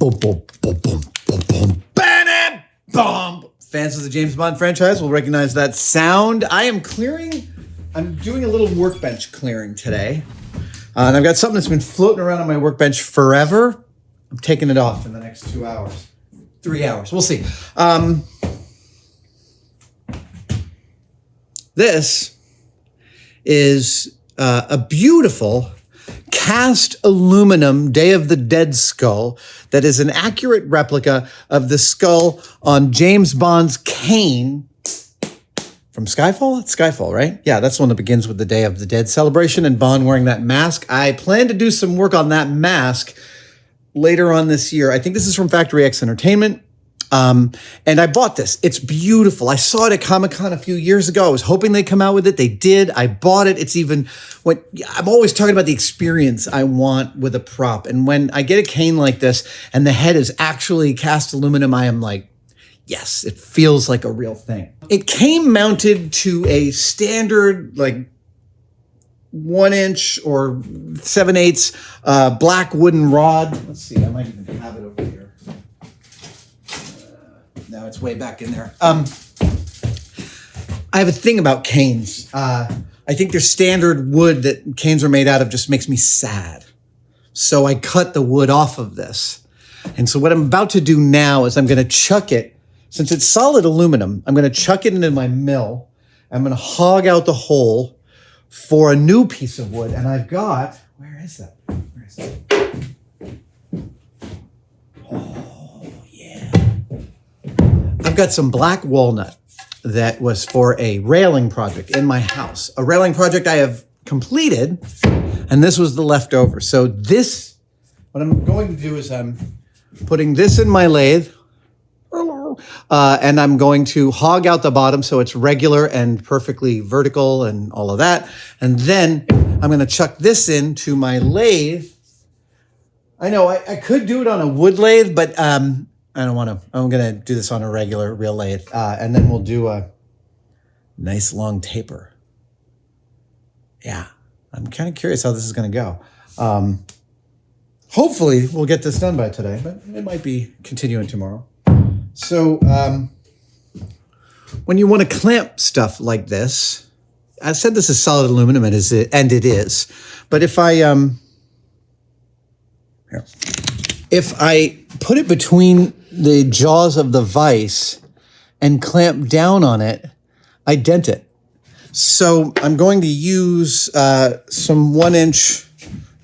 Boom, boom, boom, boom, boom, boom, bam, boom. Fans of the James Bond franchise will recognize that sound. I'm doing a little workbench clearing today. And I've got something that's been floating around on my workbench forever. I'm taking it off in the next 2 hours. 3 hours, we'll see. This is a beautiful cast aluminum Day of the Dead skull that is an accurate replica of the skull on James Bond's cane from Skyfall? It's Skyfall, right? Yeah, that's the one that begins with the Day of the Dead celebration and Bond wearing that mask. I plan to do some work on that mask later on this year. I think this is from Factory X Entertainment. And I bought this. It's beautiful. I saw it at Comic-Con a few years ago. I was hoping they'd come out with it. They did. I bought it. It's even when I'm always talking about the experience I want with a prop. And when I get a cane like this and the head is actually cast aluminum, I am like, yes, it feels like a real thing. It came mounted to a standard, like 1" or 7/8 black wooden rod. Let's see, I might even have it over here. No, it's way back in there. I have a thing about canes. I think their standard wood that canes are made out of just makes me sad. So I cut the wood off of this. And so what I'm about to do now is I'm going to chuck it, since it's solid aluminum, I'm going to chuck it into my mill. I'm going to hog out the hole for a new piece of wood. And I've got, where is that? Where is that? I've got some black walnut that was for a railing project in my house. A railing project I have completed, and this was the leftover. So this, what I'm going to do is I'm putting this in my lathe, and I'm going to hog out the bottom so it's regular and perfectly vertical and all of that. And then I'm going to chuck this into my lathe. I know I could do it on a wood lathe, but I don't want to. I'm going to do this on a regular real lathe. And then we'll do a nice long taper. Yeah, I'm kind of curious how this is going to go. Hopefully we'll get this done by today, but it might be continuing tomorrow. So when you want to clamp stuff like this, I said this is solid aluminum, and it is. But if I put it between the jaws of the vise and clamp down on it, I dent it. So I'm going to use some 1". I'm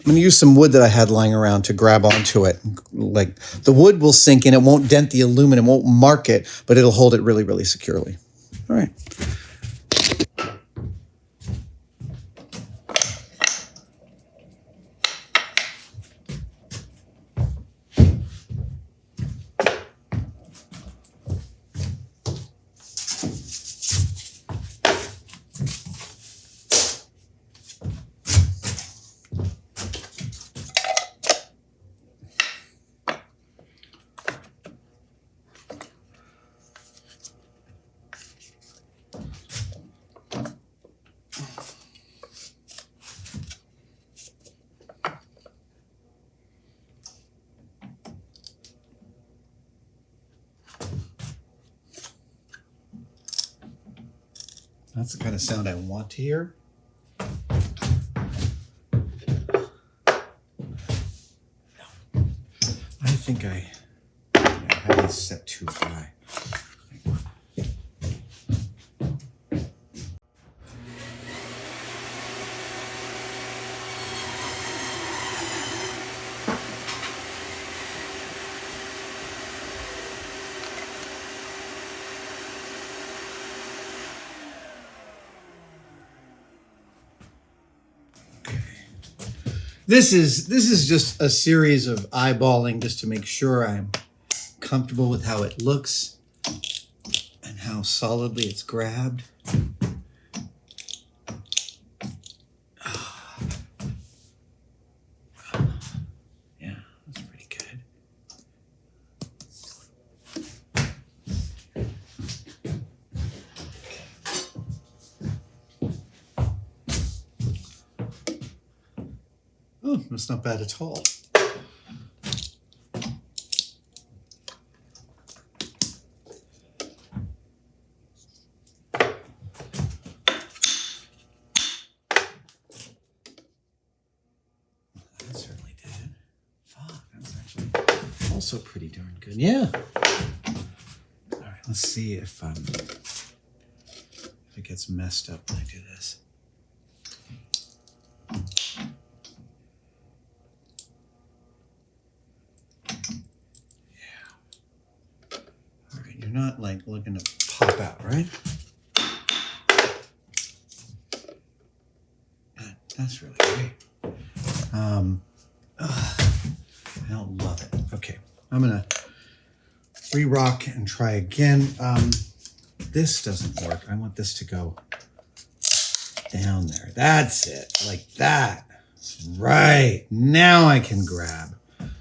going to use some wood that I had lying around to grab onto it. Like the wood will sink in, it won't dent the aluminum, won't mark it, but it'll hold it really, really securely. All right. That's the kind of sound I want to hear. I think I have this set too high. This is just a series of eyeballing just to make sure I'm comfortable with how it looks and how solidly it's grabbed. Yeah, that's pretty good. Oh, that's not bad at all. also pretty darn good. Yeah. All right, let's see if it gets messed up when I do this. Yeah. All right, you're not like looking to pop out, right? That's really great. I don't love it. Okay, I'm gonna re-rock and try again. This doesn't work. I want this to go down there. That's it, like that. Right, now I can grab. All right.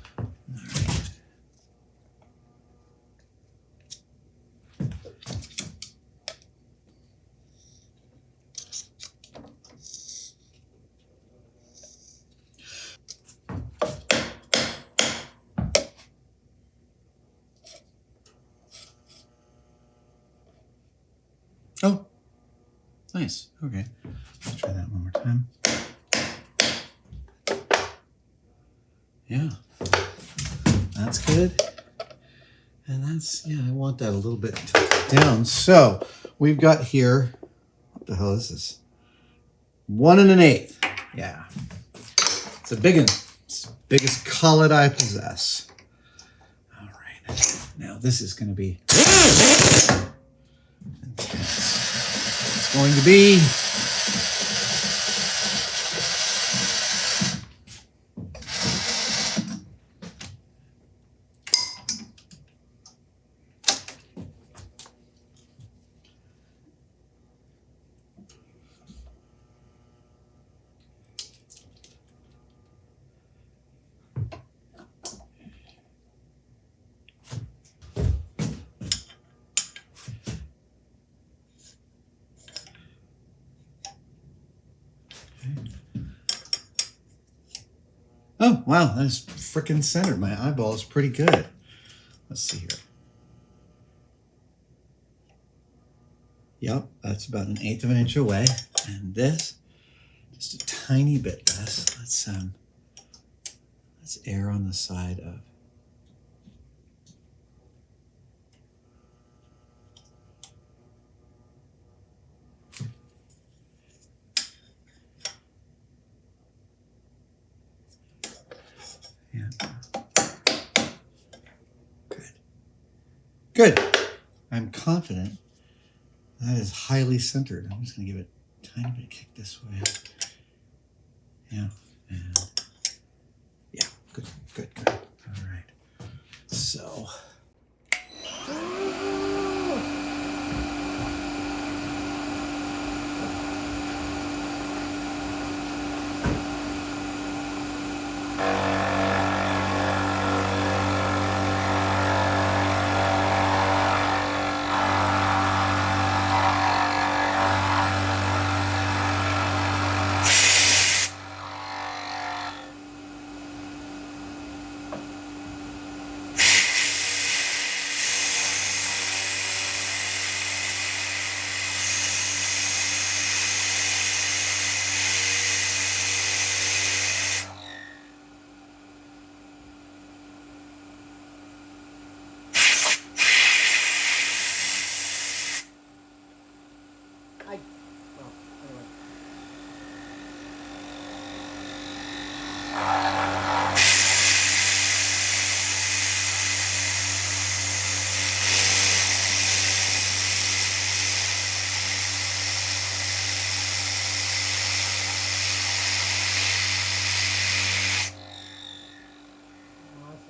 Oh, nice. Okay, let's try that one more time. Yeah, that's good. And that's, yeah, I want that a little bit down. So we've got here, what the hell is this? 1 1/8. Yeah, it's a big one. It's the biggest cullet I possess. All right, now this is going to be intense. It's going to be oh, wow, that's freaking centered. My eyeball is pretty good. Let's see here. Yep, that's about 1/8 of an inch away. And this, just a tiny bit less. Let's err on the side of. Yeah. Good. I'm confident that is highly centered. I'm just going to give it a tiny bit of kick this way. Yeah. And yeah. Good. All right. So.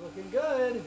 Looking good.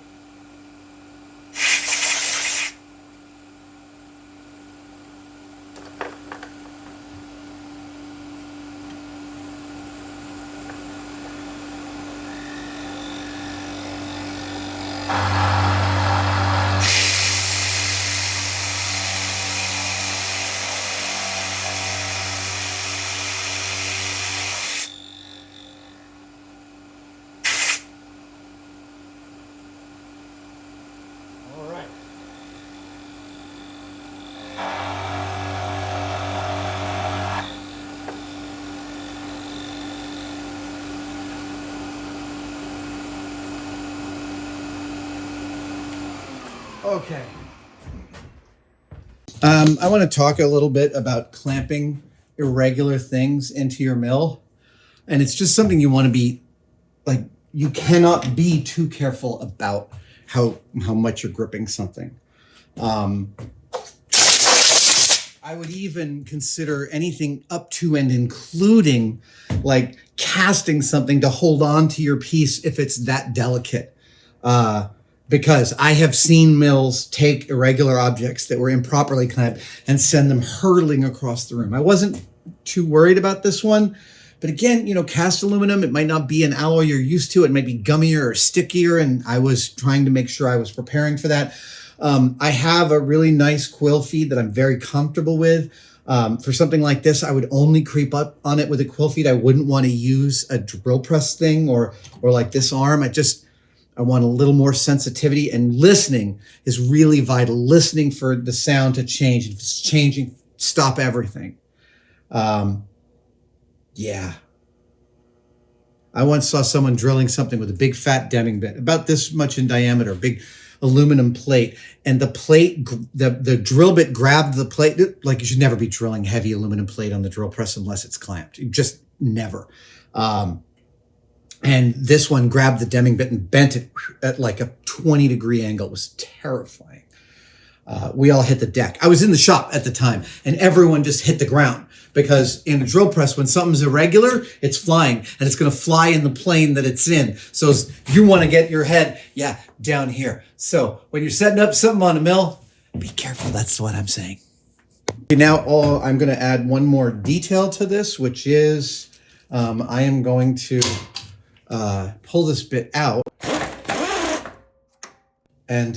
Okay. I want to talk a little bit about clamping irregular things into your mill. And it's just something you want to be like, you cannot be too careful about how much you're gripping something. I would even consider anything up to and including like casting something to hold on to your piece if it's that delicate. Because I have seen mills take irregular objects that were improperly clamped and send them hurtling across the room. I wasn't too worried about this one, but again, you know, cast aluminum, it might not be an alloy you're used to. It might be gummier or stickier, and I was trying to make sure I was preparing for that. I have a really nice quill feed that I'm very comfortable with. For something like this, I would only creep up on it with a quill feed. I wouldn't want to use a drill press thing or like this arm. I want a little more sensitivity, and listening is really vital. Listening for the sound to change. If it's changing, stop everything. Yeah. I once saw someone drilling something with a big fat Deming bit, about this much in diameter, big aluminum plate, and the plate, the drill bit grabbed the plate. Like, you should never be drilling heavy aluminum plate on the drill press unless it's clamped. You just never. And this one grabbed the Deming bit and bent it at like a 20-degree angle. It was terrifying. We all hit the deck. I was in the shop at the time, and everyone just hit the ground, because in a drill press, when something's irregular, it's flying, and it's going to fly in the plane that it's in. So you want to get your head, down here. So when you're setting up something on a mill, be careful. That's what I'm saying. Okay, now I'm going to add one more detail to this, which is I am going to pull this bit out and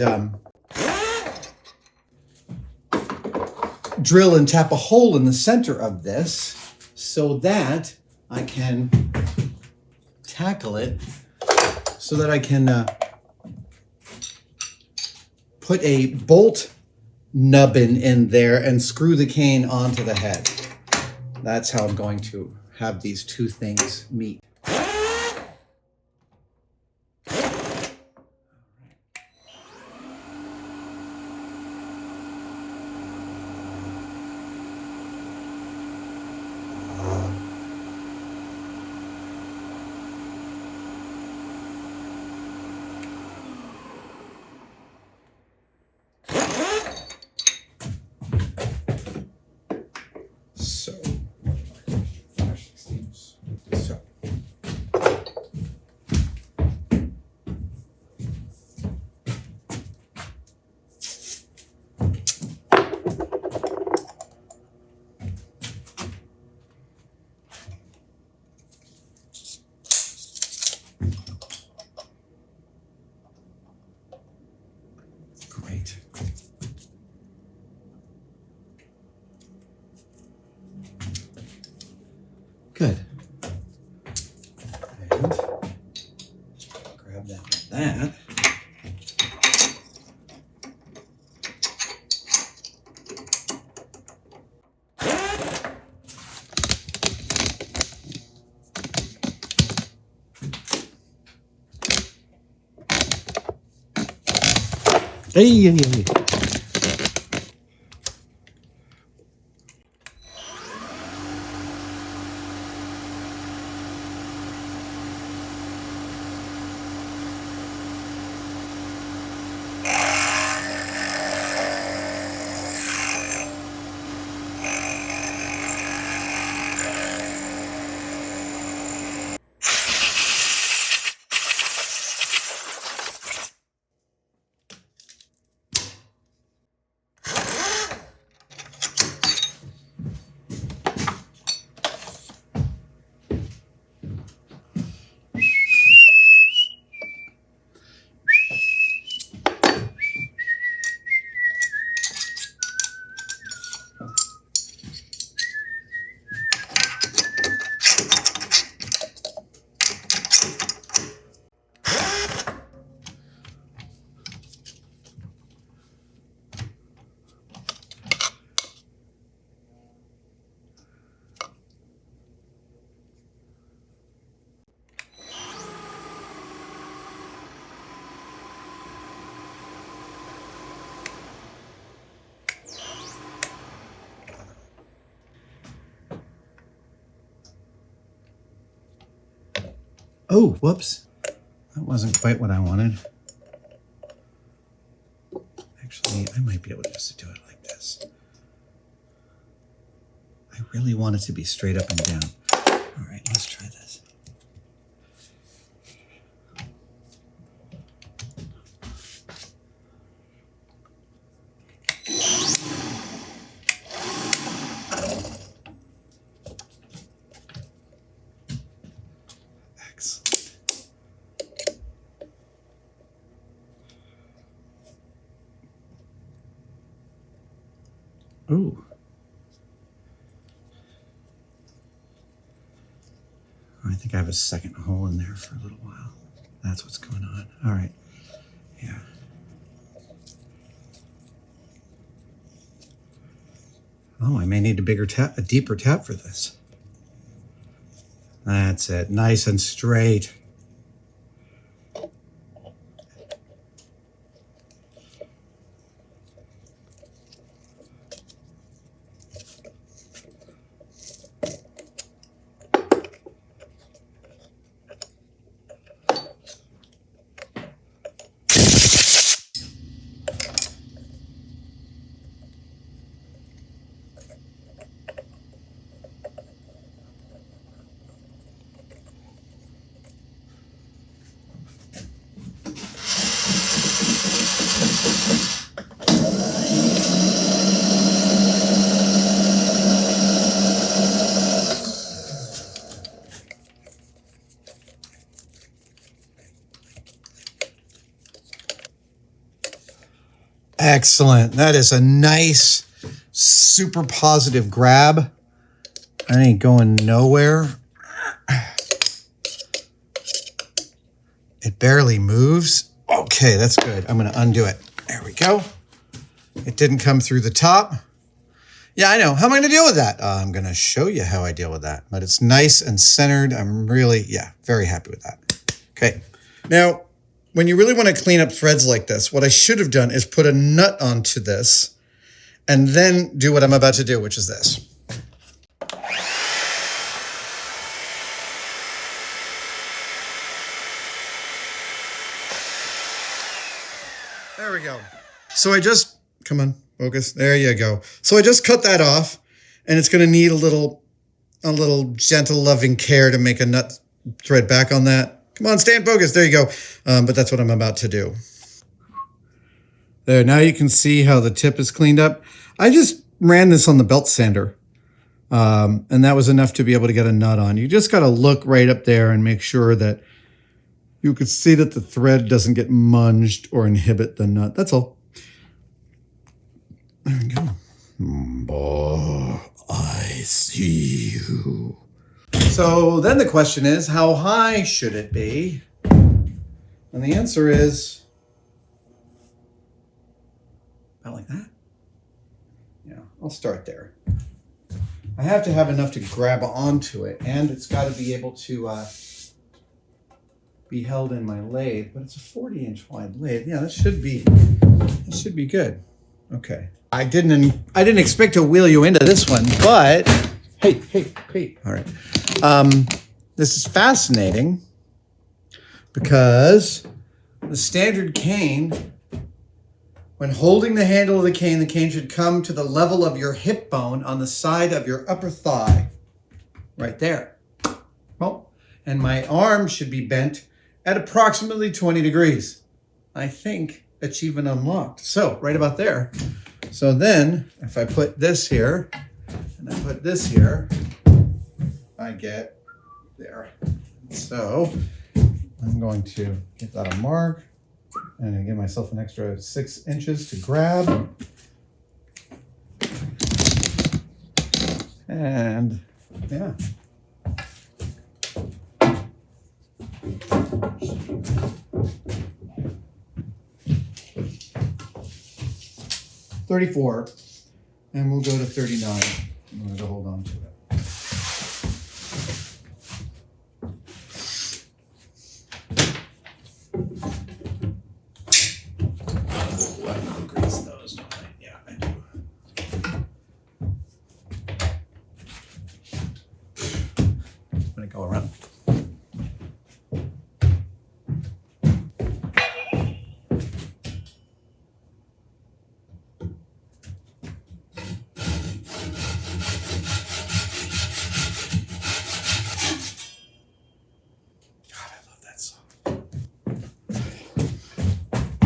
drill and tap a hole in the center of this so that I can tackle it, so that I can put a bolt nubbin in there and screw the cane onto the head. That's how I'm going to have these two things meet. Great. Good. And grab that like that. Hey. Oh, whoops. That wasn't quite what I wanted. Actually, I might be able just to do it like this. I really want it to be straight up and down. All right, let's try this. Excellent. Ooh. I think I have a second hole in there for a little while. That's what's going on. All right. Yeah. Oh, I may need a bigger tap, a deeper tap for this. That's it. Nice and straight. Excellent. That is a nice, super positive grab. I ain't going nowhere. It barely moves. Okay, that's good. I'm going to undo it. There we go. It didn't come through the top. Yeah, I know. How am I going to deal with that? I'm going to show you how I deal with that. But it's nice and centered. I'm really, very happy with that. Okay. Now, when you really want to clean up threads like this, what I should have done is put a nut onto this and then do what I'm about to do, which is this. There we go. So I just, come on, focus. There you go. So I just cut that off, and it's going to need a little gentle, loving care to make a nut thread back on that. Come on, stay in focus. There you go. But that's what I'm about to do. There, now you can see how the tip is cleaned up. I just ran this on the belt sander, and that was enough to be able to get a nut on. You just got to look right up there and make sure that you can see that the thread doesn't get munged or inhibit the nut. That's all. There we go. Oh, I see you. So then the question is, how high should it be? And the answer is about like that. Yeah, I'll start there. I have to have enough to grab onto it, and it's got to be able to be held in my lathe, but it's a 40-inch wide lathe. Yeah, that should be good. Okay. I didn't expect to wheel you into this one, but hey. All right. This is fascinating because the standard cane, when holding the handle of the cane should come to the level of your hip bone on the side of your upper thigh, right there. Oh, and my arm should be bent at approximately 20 degrees. I think achievement unlocked. So right about there. So then if I put this here and I put this here, I get there. So I'm going to get that a mark and I give myself an extra 6 inches to grab. And yeah. $34, and we'll go to $39. I'm going to hold on to it. Oh, I need to grease those, don't I? Yeah, I do. I'm going to go around.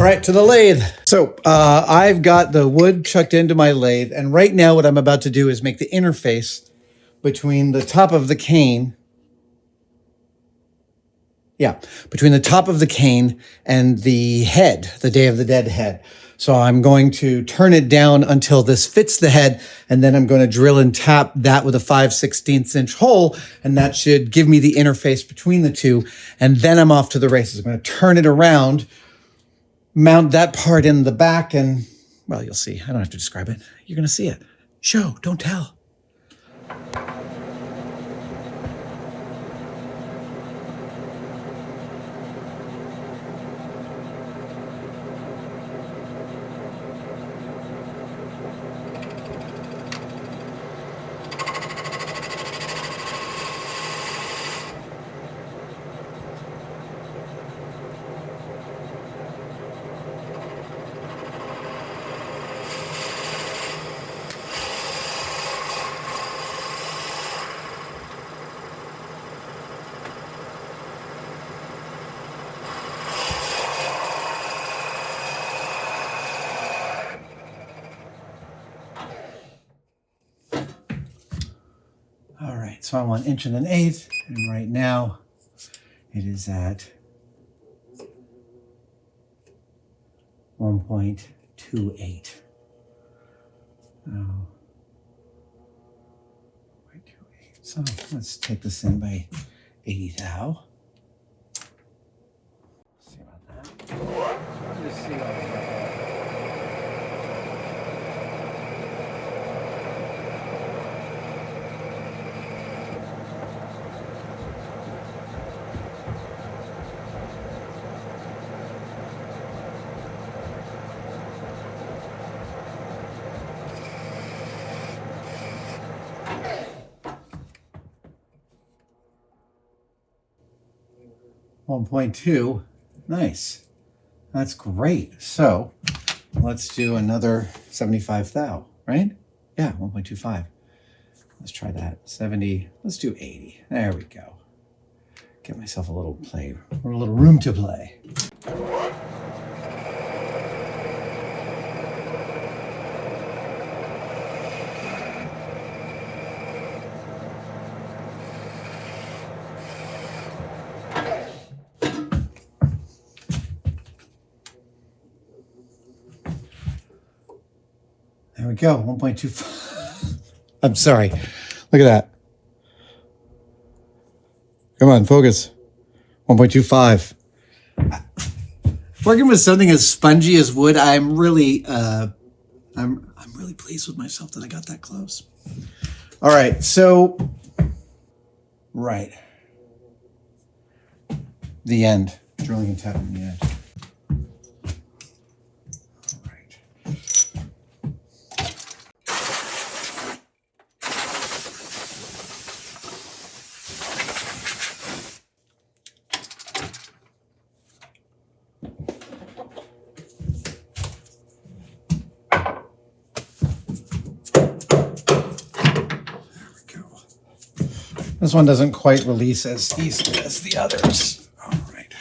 right, to the lathe. So I've got the wood chucked into my lathe, and right now what I'm about to do is make the interface between the top of the cane. Yeah, between the top of the cane and the head, the Day of the Dead head. So I'm going to turn it down until this fits the head, and then I'm going to drill and tap that with a 5/16 inch hole, and that should give me the interface between the two, and then I'm off to the races. I'm going to turn it around, mount that part in the back, and, well, you'll see. I don't have to describe it. You're going to see it. Show, don't tell. All right, so I want 1 1/8, and right now it is at 1.28. Oh, 0.28. So let's take this in by 80 thou. See about that. Just see what I got. 1.2. Nice. That's great. So let's do another 75 thou, right? Yeah, 1.25. Let's try that. 70. Let's do 80. There we go. Get myself a little play, or a little room to play. There we go, 1.25. I'm sorry. Look at that. Come on, focus. 1.25. Working with something as spongy as wood, I'm really pleased with myself that I got that close. All right, so right. The end. Drilling and tapping the edge. This one doesn't quite release as easily as the others. All right.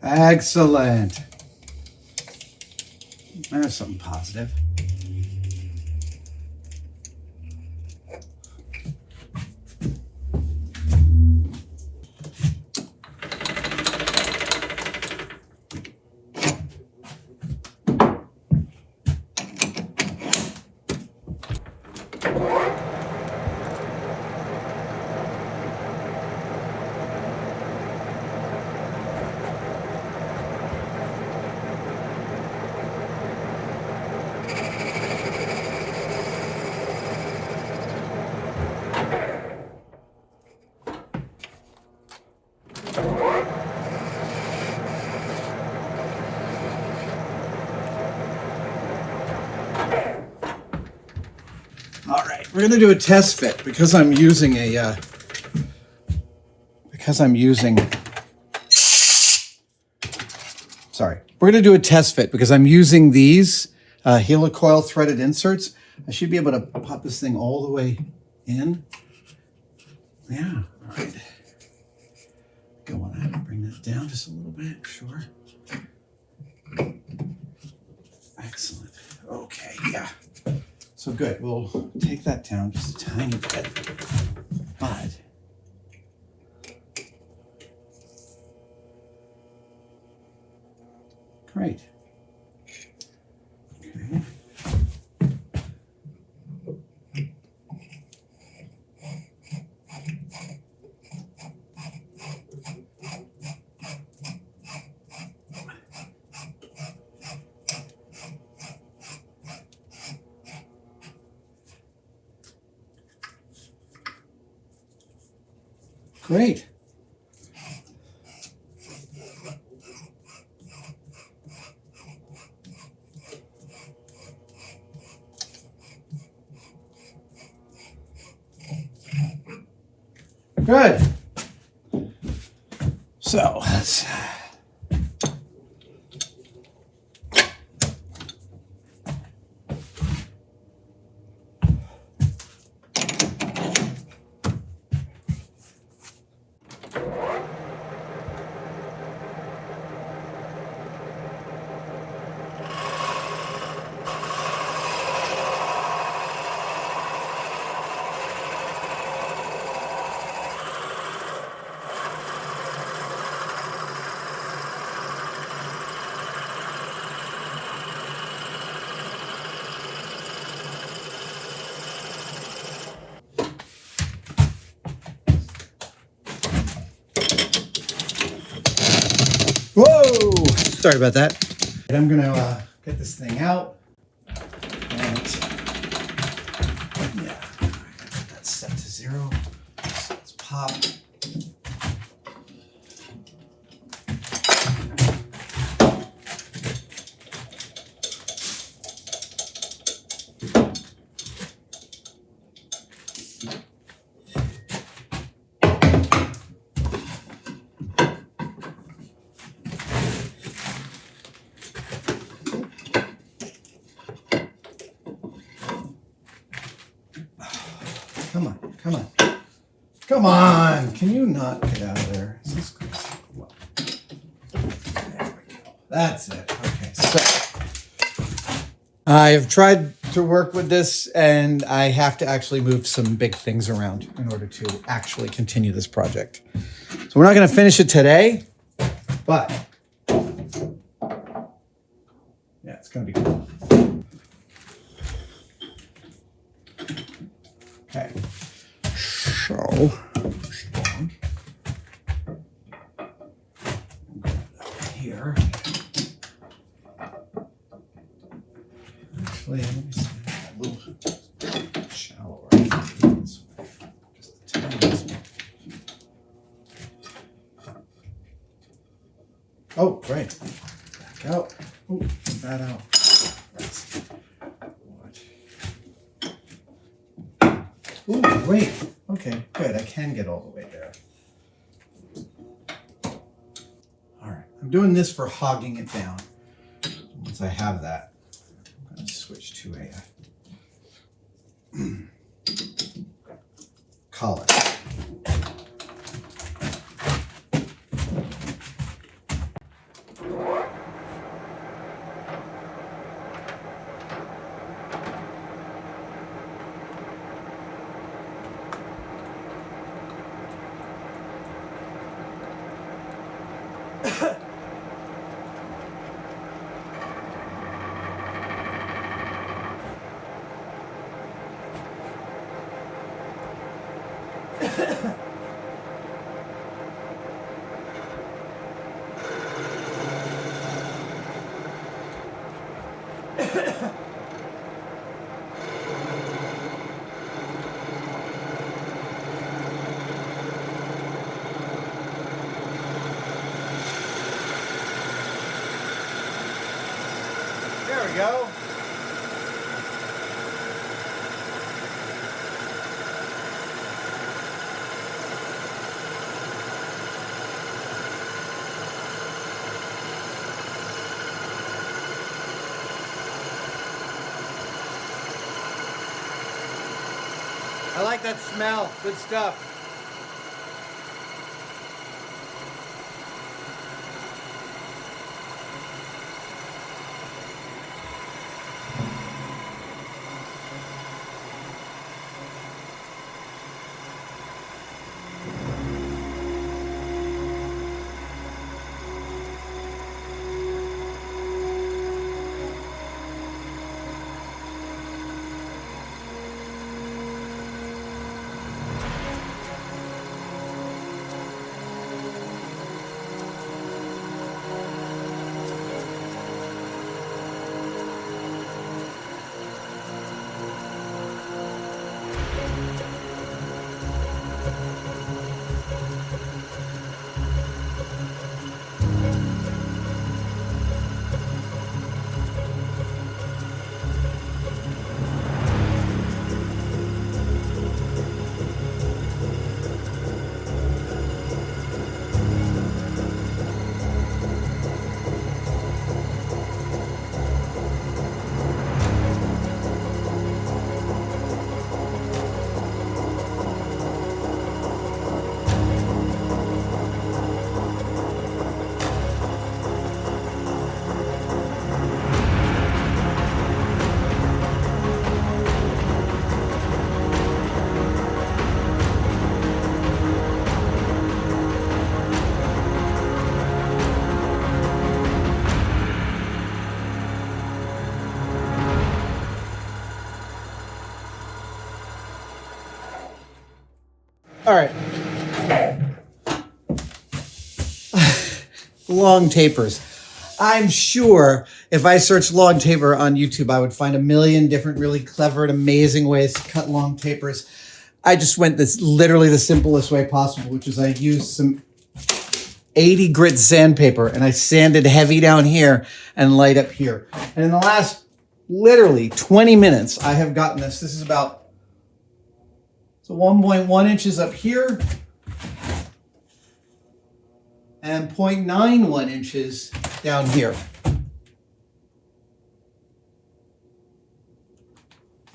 Excellent. There's something positive. All right, we're gonna do a test fit because I'm using we're gonna do a test fit because I'm using these helicoil threaded inserts. I should be able to pop this thing all the way in. Yeah, all right. Go on ahead and bring that down just a little bit, sure. Excellent. Okay, yeah. So good, we'll take that down just a tiny bit, but great. Okay. Great. Good. So let's whoa! Sorry about that. I'm gonna get this thing out. And yeah, that's set to 0. So let's pop. Come on, come on. Come on! Can you not get out of there? Is this crazy? Well, there we go. That's it. Okay, so I've tried to work with this and I have to actually move some big things around in order to actually continue this project. So we're not going to finish it today, but yeah, it's going to be cool. Okay, so here, actually, let me see, a little shallower. This way. Just the tiniest bit. Oh, great. Back out. Oh, get that out. That's ooh, great. Okay, good. I can get all the way there. All right. I'm doing this for hogging it down. Once I have that, I'm going to switch to a collar. There we go. I like that smell. Good stuff. All right. Long tapers. I'm sure if I searched long taper on YouTube, I would find a million different really clever and amazing ways to cut long tapers. I just went this literally the simplest way possible, which is I used some 80 grit sandpaper and I sanded heavy down here and light up here. And in the last literally 20 minutes, I have gotten this. This is about 1.1 inches up here and 0.91 inches down here.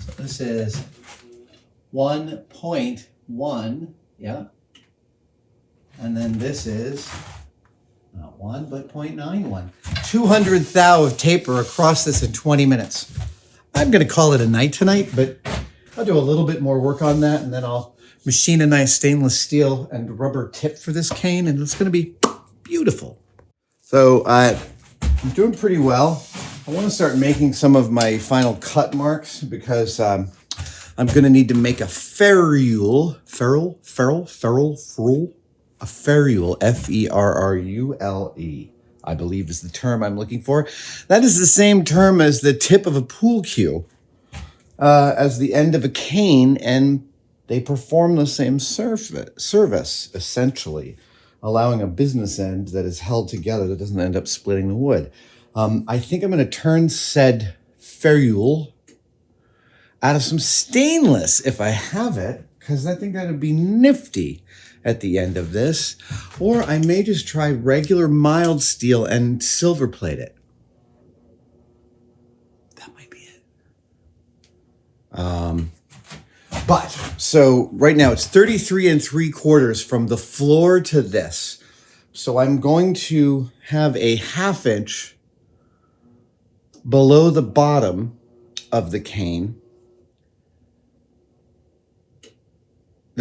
So this is 1.1, yeah. And then this is not 1, but 0.91. 200 thou of taper across this in 20 minutes. I'm going to call it a night tonight, but I'll do a little bit more work on that, and then I'll machine a nice stainless steel and rubber tip for this cane, and it's going to be beautiful. So I'm doing pretty well. I want to start making some of my final cut marks because I'm going to need to make a ferrule, a ferrule, F-E-R-R-U-L-E, I believe is the term I'm looking for. That is the same term as the tip of a pool cue, as the end of a cane, and they perform the same service, essentially, allowing a business end that is held together that doesn't end up splitting the wood. I think I'm going to turn said ferrule out of some stainless if I have it, because I think that would be nifty at the end of this. Or I may just try regular mild steel and silver plate it. That might be it. But so right now it's 33 3/4 from the floor to this. So I'm going to have a 1/2 inch below the bottom of the cane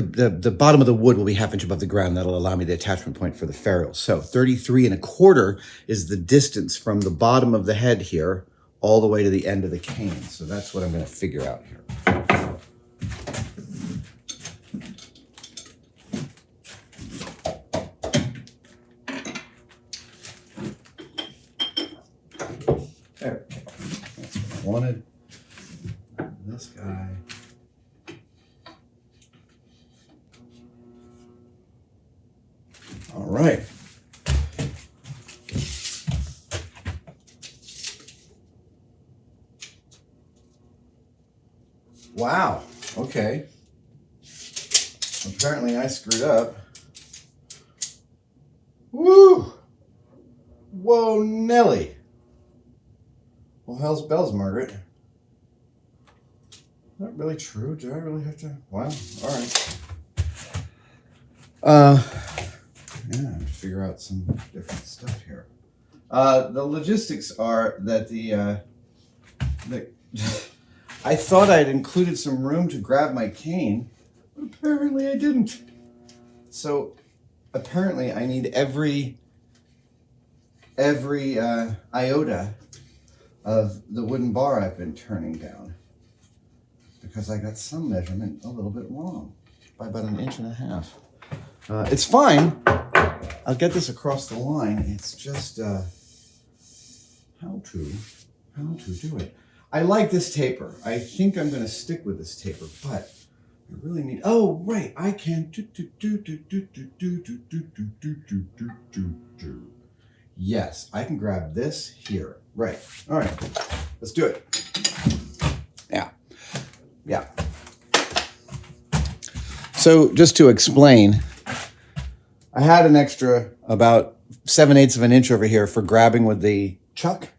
the bottom of the wood will be 1/2 inch above the ground. That'll allow me the attachment point for the ferrule. So 33 1/4 is the distance from the bottom of the head here all the way to the end of the cane. So that's what I'm going to figure out here. There we go. That's what I wanted. This guy. All right. Wow. Okay. Apparently I screwed up. Woo! Whoa, Nelly. Well, hell's bells, Margaret. Is that really true? Do I really have to? Wow. All right. Yeah, I have to figure out some different stuff here. The logistics are that I thought I'd included some room to grab my cane, but apparently I didn't. So apparently I need every iota of the wooden bar I've been turning down, because I got some measurement a little bit wrong by about 1.5 inches. It's fine. I'll get this across the line. It's just how to do it. I like this taper. I think I'm going to stick with this taper, but I really need. Oh, right. I can Yes, I can grab this here. Right. All right. Let's do it. Yeah. So just to explain, I had an extra about 7/8 of an inch over here for grabbing with the chuck,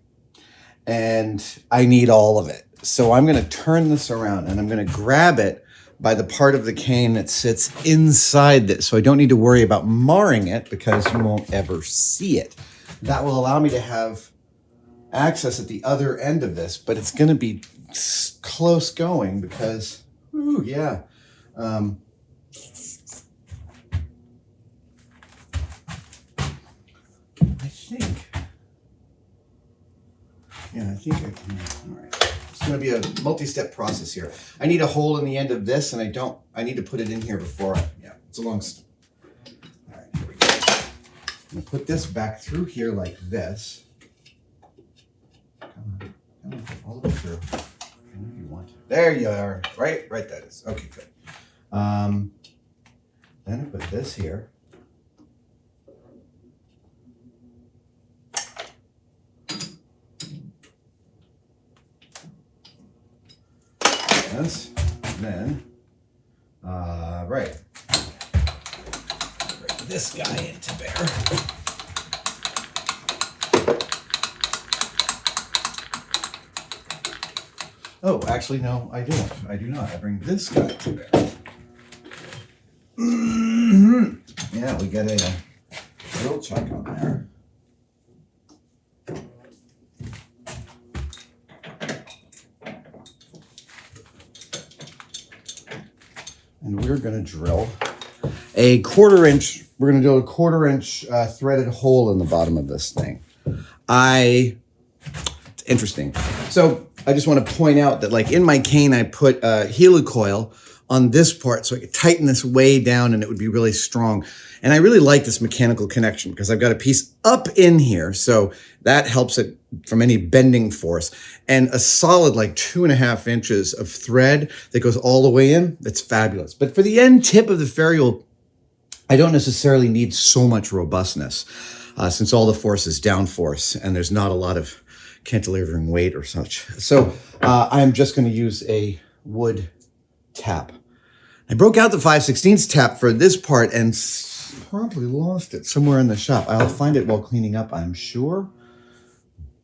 and I need all of it. So I'm going to turn this around and I'm going to grab it by the part of the cane that sits inside this. So I don't need to worry about marring it because you won't ever see it. That will allow me to have access at the other end of this, but it's going to be close going because, ooh, yeah. I think I can. All right. It's going to be a multi-step process here. I need a hole in the end of this, and I need to put it in here before it's a long step. All right, here we go. I'm going to put this back through here like this. Come on, all the way through. I know you want to. There you are. Right, that is. Okay, good. Then I put this here. This, then, right. Bring this guy into bear. Oh, actually, no, I don't. I do not. I bring this guy to bear. Yeah, we get a drill chuck on there. And we're going to drill a 1/4 inch. We're going to do a 1/4 inch threaded hole in the bottom of this thing. It's interesting. So I just want to point out that, like in my cane, I put a helicoil on this part so I could tighten this way down and it would be really strong. And I really like this mechanical connection because I've got a piece up in here, so that helps it from any bending force. And a solid like 2.5 inches of thread that goes all the way in, that's fabulous. But for the end tip of the ferrule, I don't necessarily need so much robustness since all the force is down force and there's not a lot of cantilevering weight or such. So I'm just going to use a wood tap. I broke out the 5/16 tap for this part and probably lost it somewhere in the shop. I'll find it while cleaning up, I'm sure.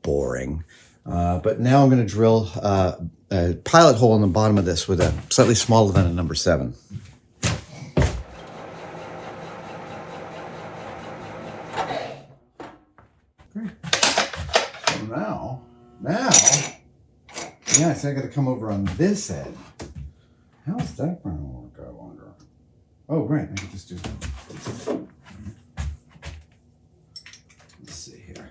Boring. But now I'm going to drill a pilot hole in the bottom of this with a slightly smaller than a number 7. Great. So now, yeah, I think I got to come over on this end. How's that going to work, I wonder? Oh, right. I can just do it. Let's see here.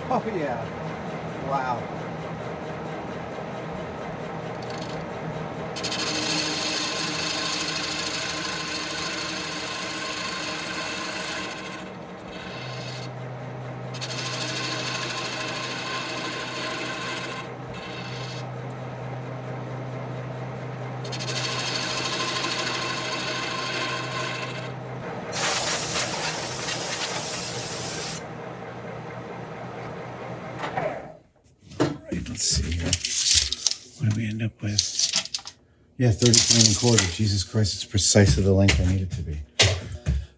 Oh, yeah. Wow. Let's see here. What do we end up with? Yeah, 33 1/4. Jesus Christ, it's precisely the length I need it to be. I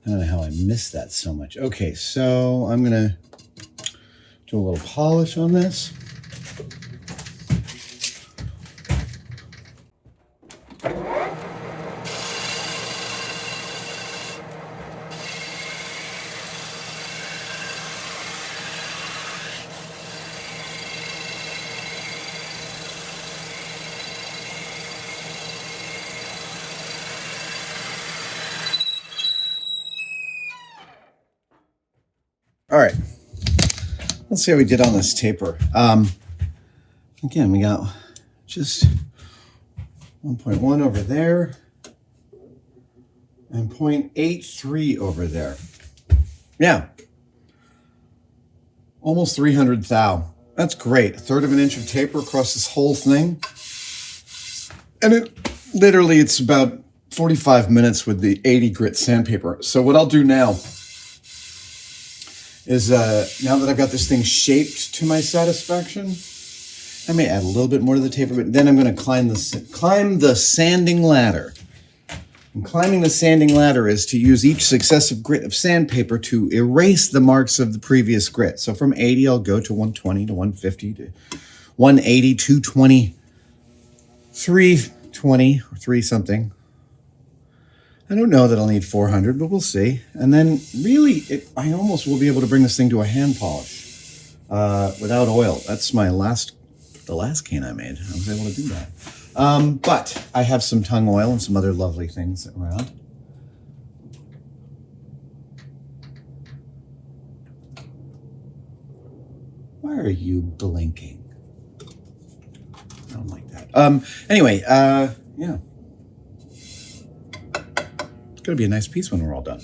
don't know how I missed that so much. Okay, so I'm gonna do a little polish on this. All right, let's see how we did on this taper. Again, we got just 1.1 over there and 0.83 over there. Yeah, almost 300 thou. That's great. 1/3 of an inch of taper across this whole thing. And it's about 45 minutes with the 80 grit sandpaper. So what I'll do now is now that I've got this thing shaped to my satisfaction, I may add a little bit more to the taper, but then I'm going to climb the sanding ladder. And climbing the sanding ladder is to use each successive grit of sandpaper to erase the marks of the previous grit. So from 80, I'll go to 120 to 150 to 180, 220, 320, or 3 something. I don't know that I'll need 400, but we'll see. And then really, I almost will be able to bring this thing to a hand polish without oil. That's the last cane I made. I was able to do that. But I have some tung oil and some other lovely things around. Why are you blinking? I don't like that. Anyway, yeah. It's going to be a nice piece when we're all done.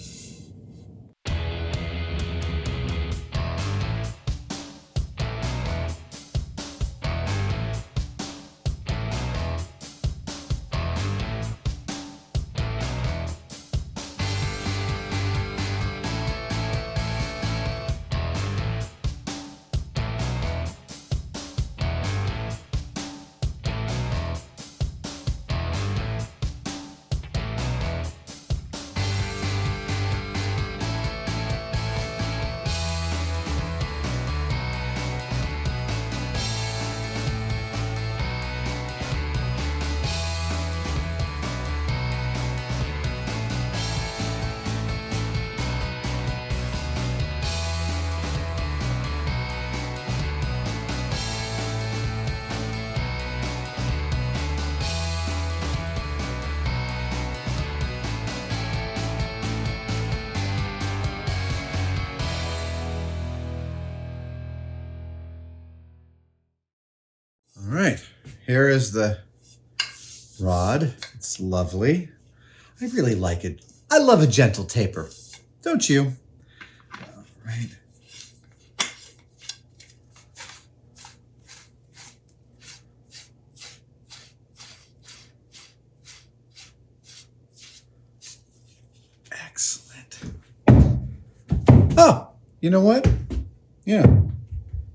All right, here is the rod. It's lovely. I really like it. I love a gentle taper, don't you? All right. Excellent. Oh, you know what? Yeah.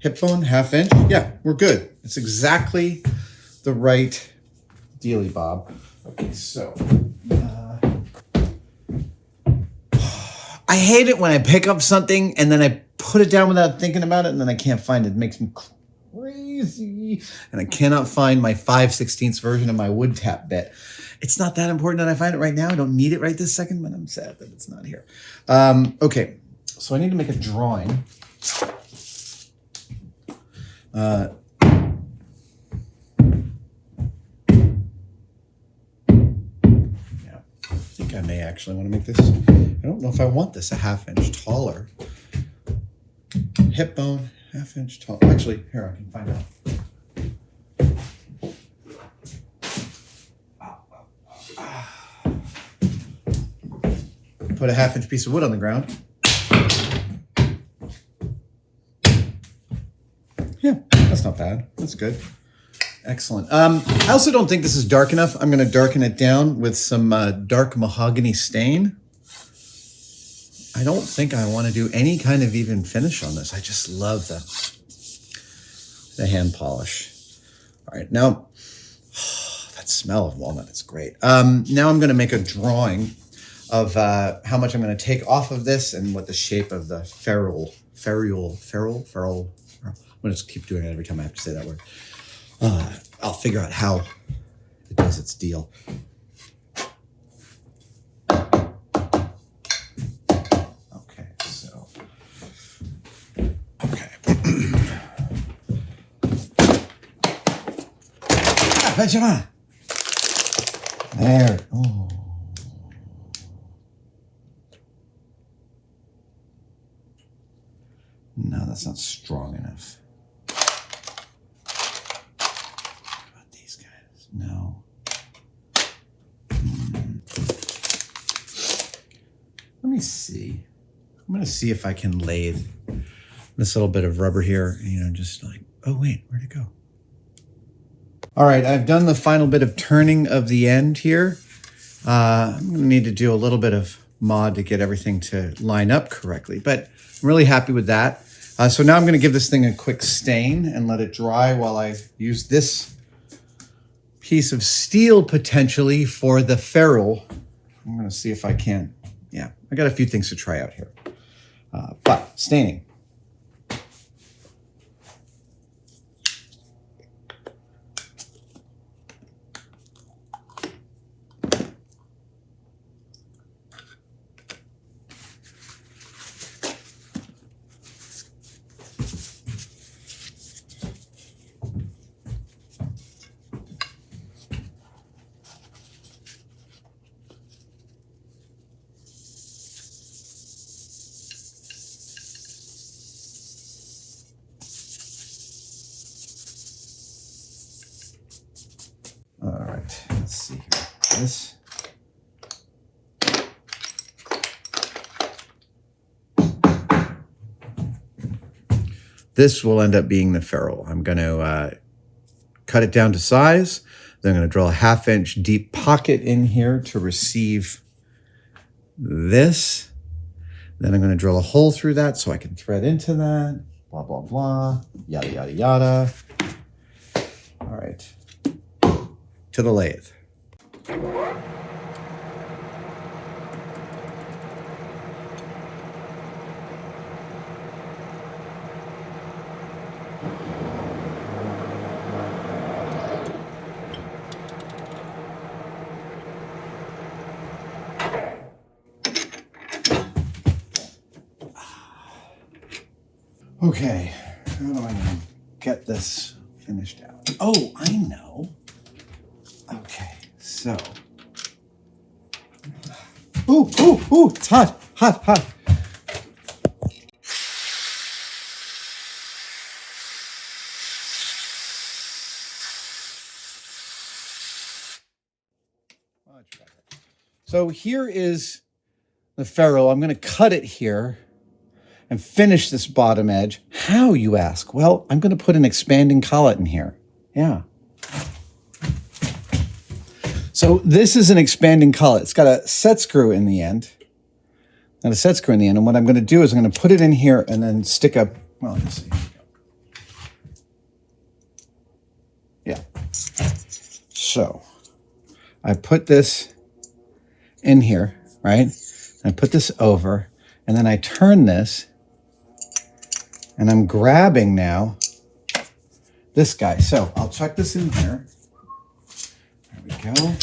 Hip bone, 1/2 inch. Yeah, we're good. It's exactly the right dealy bob. Okay, so I hate it when I pick up something and then I put it down without thinking about it and then I can't find it. It makes me crazy. And I cannot find my 5/16 version of my wood tap bit. It's not that important that I find it right now. I don't need it right this second, but I'm sad that it's not here. Okay, so I need to make a drawing. Yeah, I think I may actually want to make this. I don't know if I want this a 1/2 inch taller. Hip bone, 1/2 inch tall. Actually, here, I can find out. Put a 1/2 inch piece of wood on the ground. Yeah, that's not bad. That's good. Excellent. I also don't think this is dark enough. I'm going to darken it down with some dark mahogany stain. I don't think I want to do any kind of even finish on this. I just love the hand polish. All right, now, that smell of walnut is great. Now I'm going to make a drawing of how much I'm going to take off of this and what the shape of the ferrule. I'm going to just keep doing it every time I have to say that word. I'll figure out how it does its deal. Okay, so. Okay. Benjamin! There. Oh. No, that's not strong enough. What about these guys? No. Let me see. I'm going to see if I can lathe this little bit of rubber here, you know, just like, oh wait, where'd it go? All right, I've done the final bit of turning of the end here. I'm going to need to do a little bit of mod to get everything to line up correctly, but I'm really happy with that. So now I'm going to give this thing a quick stain and let it dry while I use this piece of steel potentially for the ferrule. I'm going to see if I can. Yeah, I got a few things to try out here. But staining. All right, let's see here. This will end up being the ferrule. I'm going to cut it down to size. Then I'm going to drill a 1/2 inch deep pocket in here to receive this. Then I'm going to drill a hole through that so I can thread into that. Blah, blah, blah. Yada, yada, yada. All right. To the lathe. Okay, how do I get this finished out? Oh, I know. Okay, so. Ooh, ooh, ooh, it's hot, hot, hot. Much better. So here is the ferrule. I'm going to cut it here and finish this bottom edge. How, you ask? Well, I'm going to put an expanding collet in here. Yeah. So this is an expanding collet. It's got a set screw in the end. And a set screw in the end. And what I'm going to do is I'm going to put it in here and then stick up. Well, let's see. Yeah. So I put this in here, right? I put this over, and then I turn this, and I'm grabbing now this guy. So I'll chuck this in here. There we go.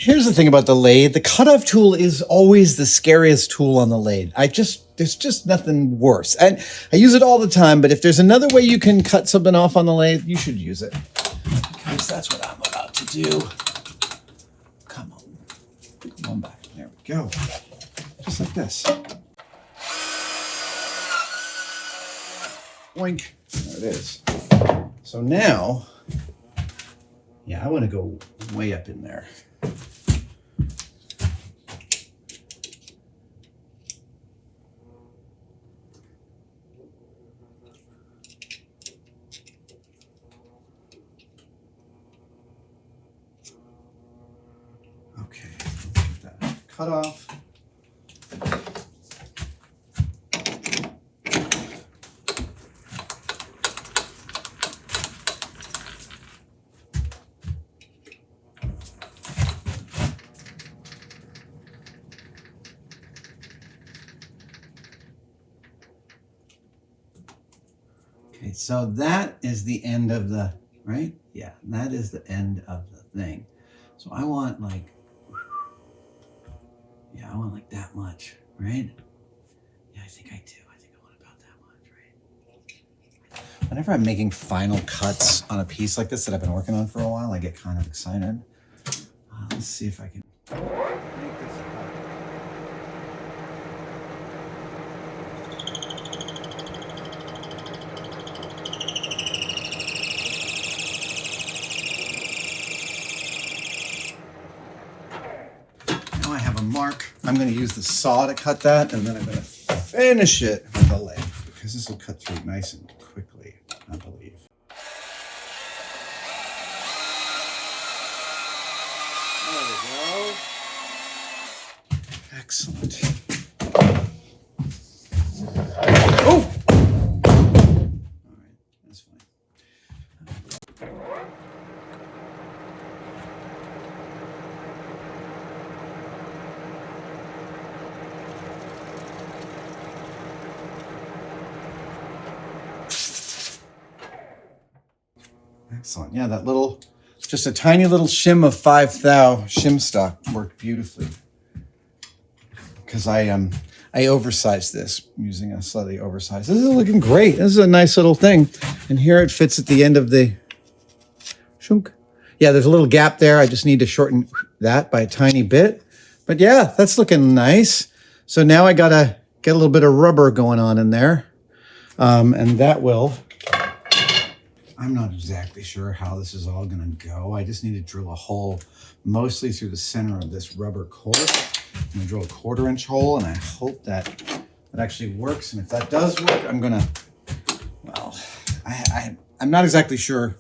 Here's the thing about the lathe. The cutoff tool is always the scariest tool on the lathe. There's just nothing worse. And I use it all the time, but if there's another way you can cut something off on the lathe, you should use it. Because that's what I'm about to do. Come on. Come on back. There we go. Just like this. Boink. There it is. So now, yeah, I want to go way up in there. Okay, get that cut off. Okay, so that is the end of the, right? Yeah, that is the end of the thing. So I want like, yeah, I want like that much, right? Yeah, I think I do. I think I want about that much, right? Whenever I'm making final cuts on a piece like this that I've been working on for a while, I get kind of excited. Let's see if I can make this cut. Now I have a mark. I'm going to use the saw to cut that, and then I'm going to finish it with a lathe because this will cut through nice and quickly, I believe. There we go. Excellent. Oh! All right, that's fine. Excellent. Yeah, that little, just a tiny little shim of 5 thou shim stock worked beautifully. Because I oversized this using a slightly oversized. This is looking great. This is a nice little thing. And here it fits at the end of the shunk. Yeah, there's a little gap there. I just need to shorten that by a tiny bit. But yeah, that's looking nice. So now I gotta get a little bit of rubber going on in there. And that will, I'm not exactly sure how this is all gonna go. I just need to drill a hole mostly through the center of this rubber core. I'm gonna drill a 1/4 inch hole, and I hope that that actually works. And if that does work, I'm gonna, well, I'm not exactly sure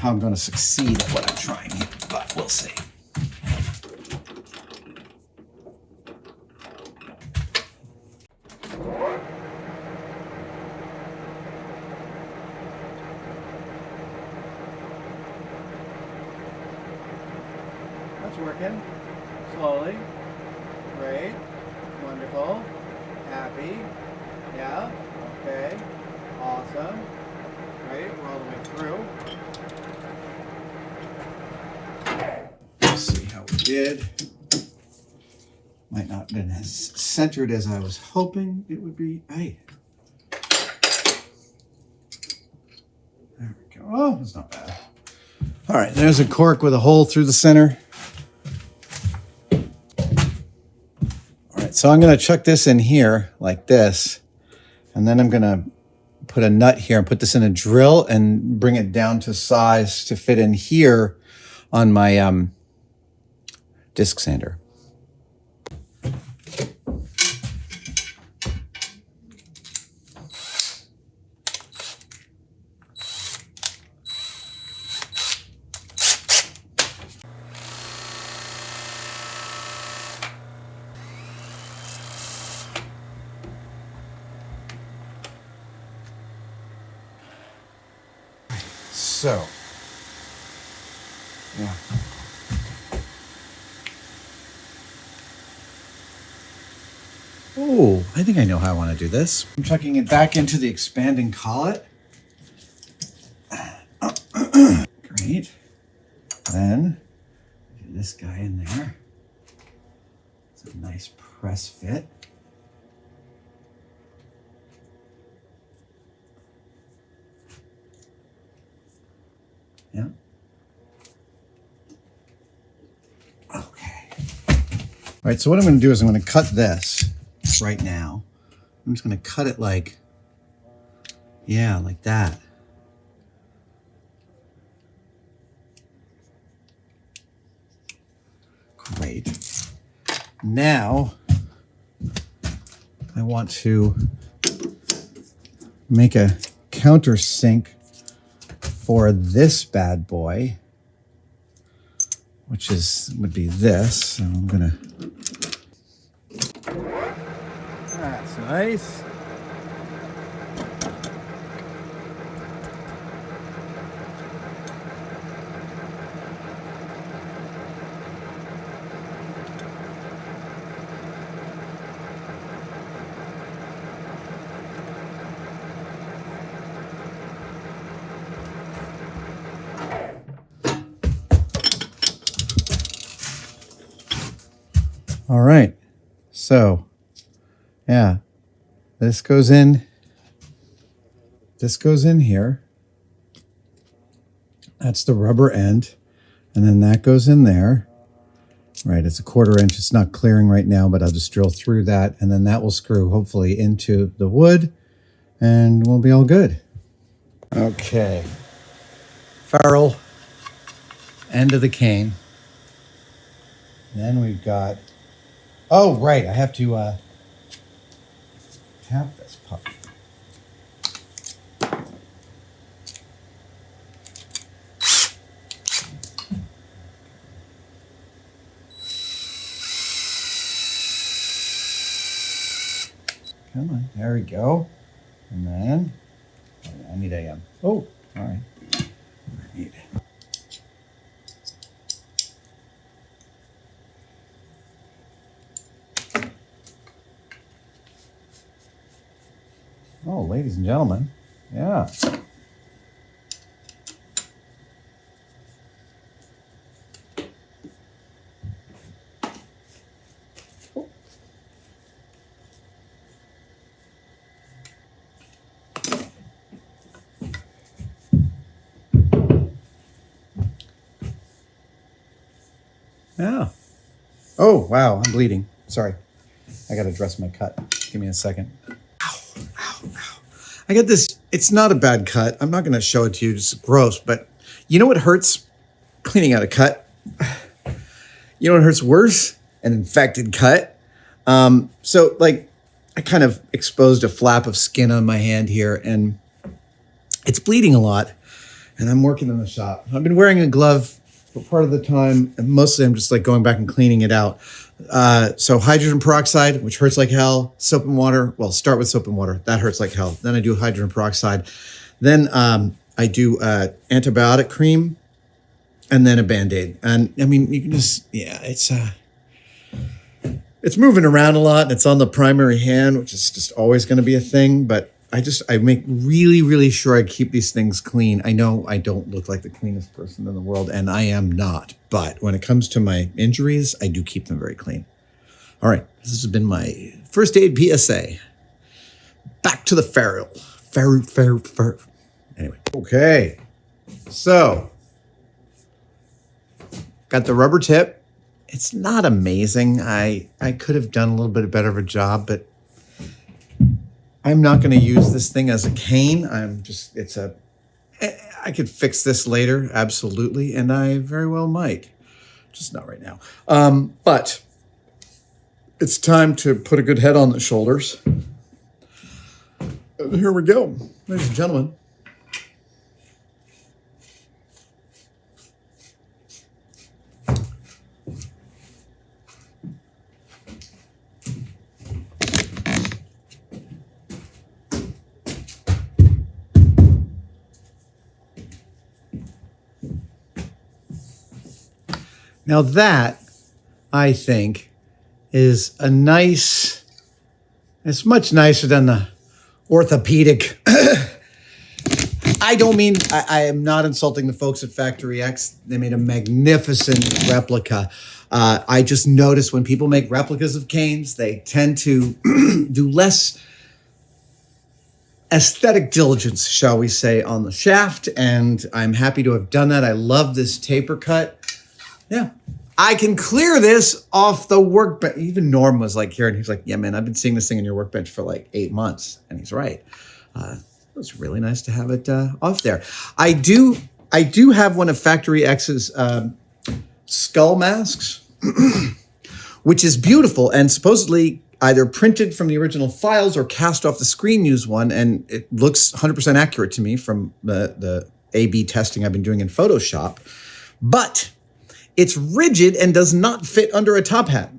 how I'm gonna succeed at what I'm trying here, but we'll see. That's working. Slowly. Great. Wonderful. Happy. Yeah. Okay. Awesome. Great. We're all the way through. Let's see how we did. Might not have been as centered as I was hoping it would be. Hey. There we go. Oh, that's not bad. All right, there's a cork with a hole through the center. All right, so I'm going to chuck this in here like this, and then I'm going to put a nut here and put this in a drill and bring it down to size to fit in here on my disc sander. So, yeah. Oh, I think I know how I want to do this. I'm chucking it back into the expanding collet. Great. Then, this guy in there. It's a nice press fit. Yeah. Okay. All right, so what I'm going to do is I'm going to cut this right now. I'm just going to cut it like, yeah, like that. Great. Now, I want to make a countersink for this bad boy, which would be this. So I'm gonna. That's nice. All right, so yeah, this goes in here. That's the rubber end, and then that goes in there. Right, it's a 1/4 inch. It's not clearing right now, but I'll just drill through that, and then that will screw hopefully into the wood, and we'll be all good. Okay, ferrule, end of the cane. Then we've got, oh, right, I have to tap this puppy. Come on, there we go. And then, I need a, oh, all right. I need oh, ladies and gentlemen, yeah. Yeah. Oh, wow, I'm bleeding. Sorry. I got to dress my cut. Give me a second. Ow, ow, ow. I got this. It's not a bad cut. I'm not going to show it to you. It's gross. But you know what hurts? Cleaning out a cut. You know what hurts worse? An infected cut. So, like, I kind of exposed a flap of skin on my hand here, and it's bleeding a lot. And I'm working in the shop. I've been wearing a glove for part of the time, and mostly I'm just like going back and cleaning it out. So hydrogen peroxide, which hurts like hell. Soap and water. Well, start with soap and water. That hurts like hell. Then I do hydrogen peroxide. Then I do antibiotic cream, and then a Band-Aid. And I mean, you can just, yeah, it's moving around a lot, and it's on the primary hand, which is just always going to be a thing. But I make really, really sure I keep these things clean. I know I don't look like the cleanest person in the world, and I am not. But when it comes to my injuries, I do keep them very clean. All right, this has been my first aid PSA. Back to the ferrule. Ferrule. Anyway, okay. So, got the rubber tip. It's not amazing. I could have done a little bit better of a job, but I'm not going to use this thing as a cane. I could fix this later, absolutely, and I very well might. Just not right now. But it's time to put a good head on the shoulders. Here we go, ladies and gentlemen. Now that, I think, is it's much nicer than the orthopedic. I don't mean, I am not insulting the folks at Factory X. They made a magnificent replica. I just noticed when people make replicas of canes, they tend to do less aesthetic diligence, shall we say, on the shaft. And I'm happy to have done that. I love this taper cut. Yeah. I can clear this off the workbench. Even Norm was like here, and he's like, yeah, man, I've been seeing this thing in your workbench for like 8 months. And he's right. It's really nice to have it off there. I do have one of Factory X's skull masks, which is beautiful and supposedly either printed from the original files or cast off the screen use one. And it looks 100% accurate to me from the A/B testing I've been doing in Photoshop. But it's rigid and does not fit under a top hat.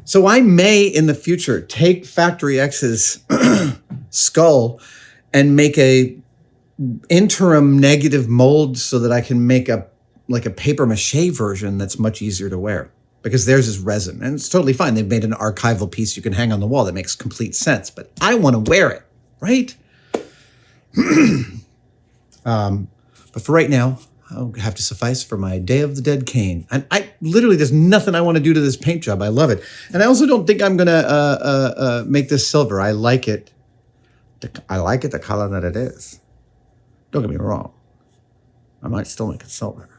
So I may, in the future, take Factory X's skull and make a interim negative mold so that I can make a paper mache version that's much easier to wear, because theirs is resin and it's totally fine. They've made an archival piece you can hang on the wall that makes complete sense, but I want to wear it, right? But for right now, I'll have to suffice for my Day of the Dead cane. And I literally, there's nothing I want to do to this paint job. I love it. And I also don't think I'm going to make this silver. I like it. I like it the color that it is. Don't get me wrong. I might still make it silver,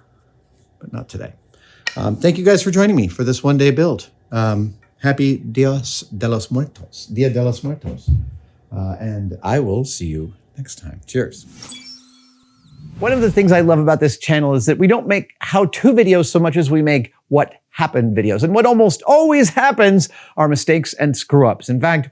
but not today. Thank you guys for joining me for this one-day build. Happy Dia de los Muertos. And I will see you next time. Cheers. One of the things I love about this channel is that we don't make how-to videos so much as we make what happened videos. And what almost always happens are mistakes and screw-ups. In fact,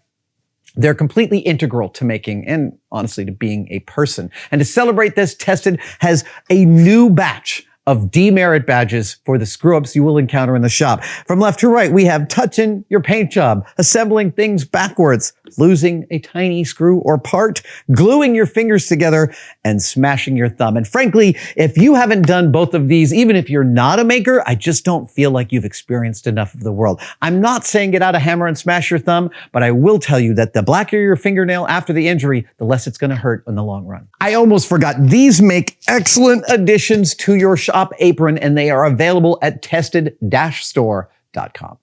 they're completely integral to making and honestly to being a person. And to celebrate this, Tested has a new batch of demerit badges for the screw-ups you will encounter in the shop. From left to right, we have touching your paint job, assembling things backwards, losing a tiny screw or part, gluing your fingers together, and smashing your thumb. And frankly, if you haven't done both of these, even if you're not a maker, I just don't feel like you've experienced enough of the world. I'm not saying get out a hammer and smash your thumb, but I will tell you that the blacker your fingernail after the injury, the less it's going to hurt in the long run. I almost forgot, these make excellent additions to your shop apron, and they are available at tested-store.com.